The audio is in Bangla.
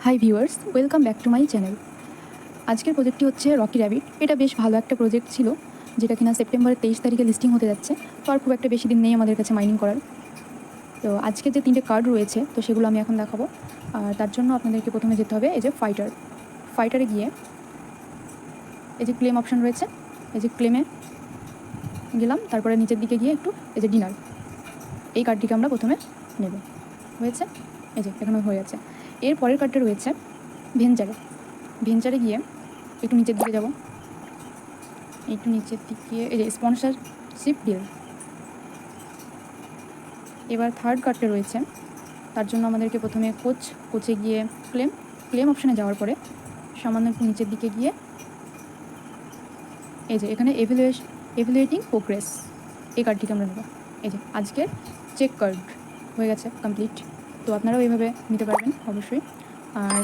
Hi viewers, welcome back to my channel. আজকের প্রজেক্টটি হচ্ছে রকি র্যাবিট। এটা বেশ ভালো একটা প্রজেক্ট ছিল, যেটা কিনা সেপ্টেম্বরের 23 তারিখে লিস্টিং হতে যাচ্ছে। তো আর খুব একটা বেশি দিন নেই আমাদের কাছে মাইনিং করার। তো আজকে যে 3টে কার্ড রয়েছে, তো সেগুলো আমি এখন দেখাবো। আর তার জন্য আপনাদেরকে প্রথমে যেতে হবে এই যে ফাইটারে গিয়ে এই যে ক্লেম অপশন রয়েছে, এই যে ক্লেমে গেলাম। তারপরে নিচের দিকে গিয়ে একটু এই যে ডিনার, এই কার্ডটিকে আমরা প্রথমে নেব। হয়েছে, এই যে এখানে হয়ে যাচ্ছে। এর পরের কার্ডটা রয়েছে ভেঞ্চারে গিয়ে একটু নিচের দিকে যাব, একটু নিচের দিকে এই যে স্পন্সরশিপ ডিল। এবার থার্ড কার্ডটা রয়েছে, তার জন্য আমাদেরকে প্রথমে কোচে গিয়ে ক্লেম অপশানে যাওয়ার পরে সামান্য একটু নিচের দিকে গিয়ে এই যে এখানে এভ্যালুয়েটিং প্রোগ্রেস, এই কার্ডটিকে আমরা নেব। এই যে আজকের চেক কার্ড হয়ে গেছে কমপ্লিট। তো আপনারাও এইভাবে নিতে পারবেন অবশ্যই। আর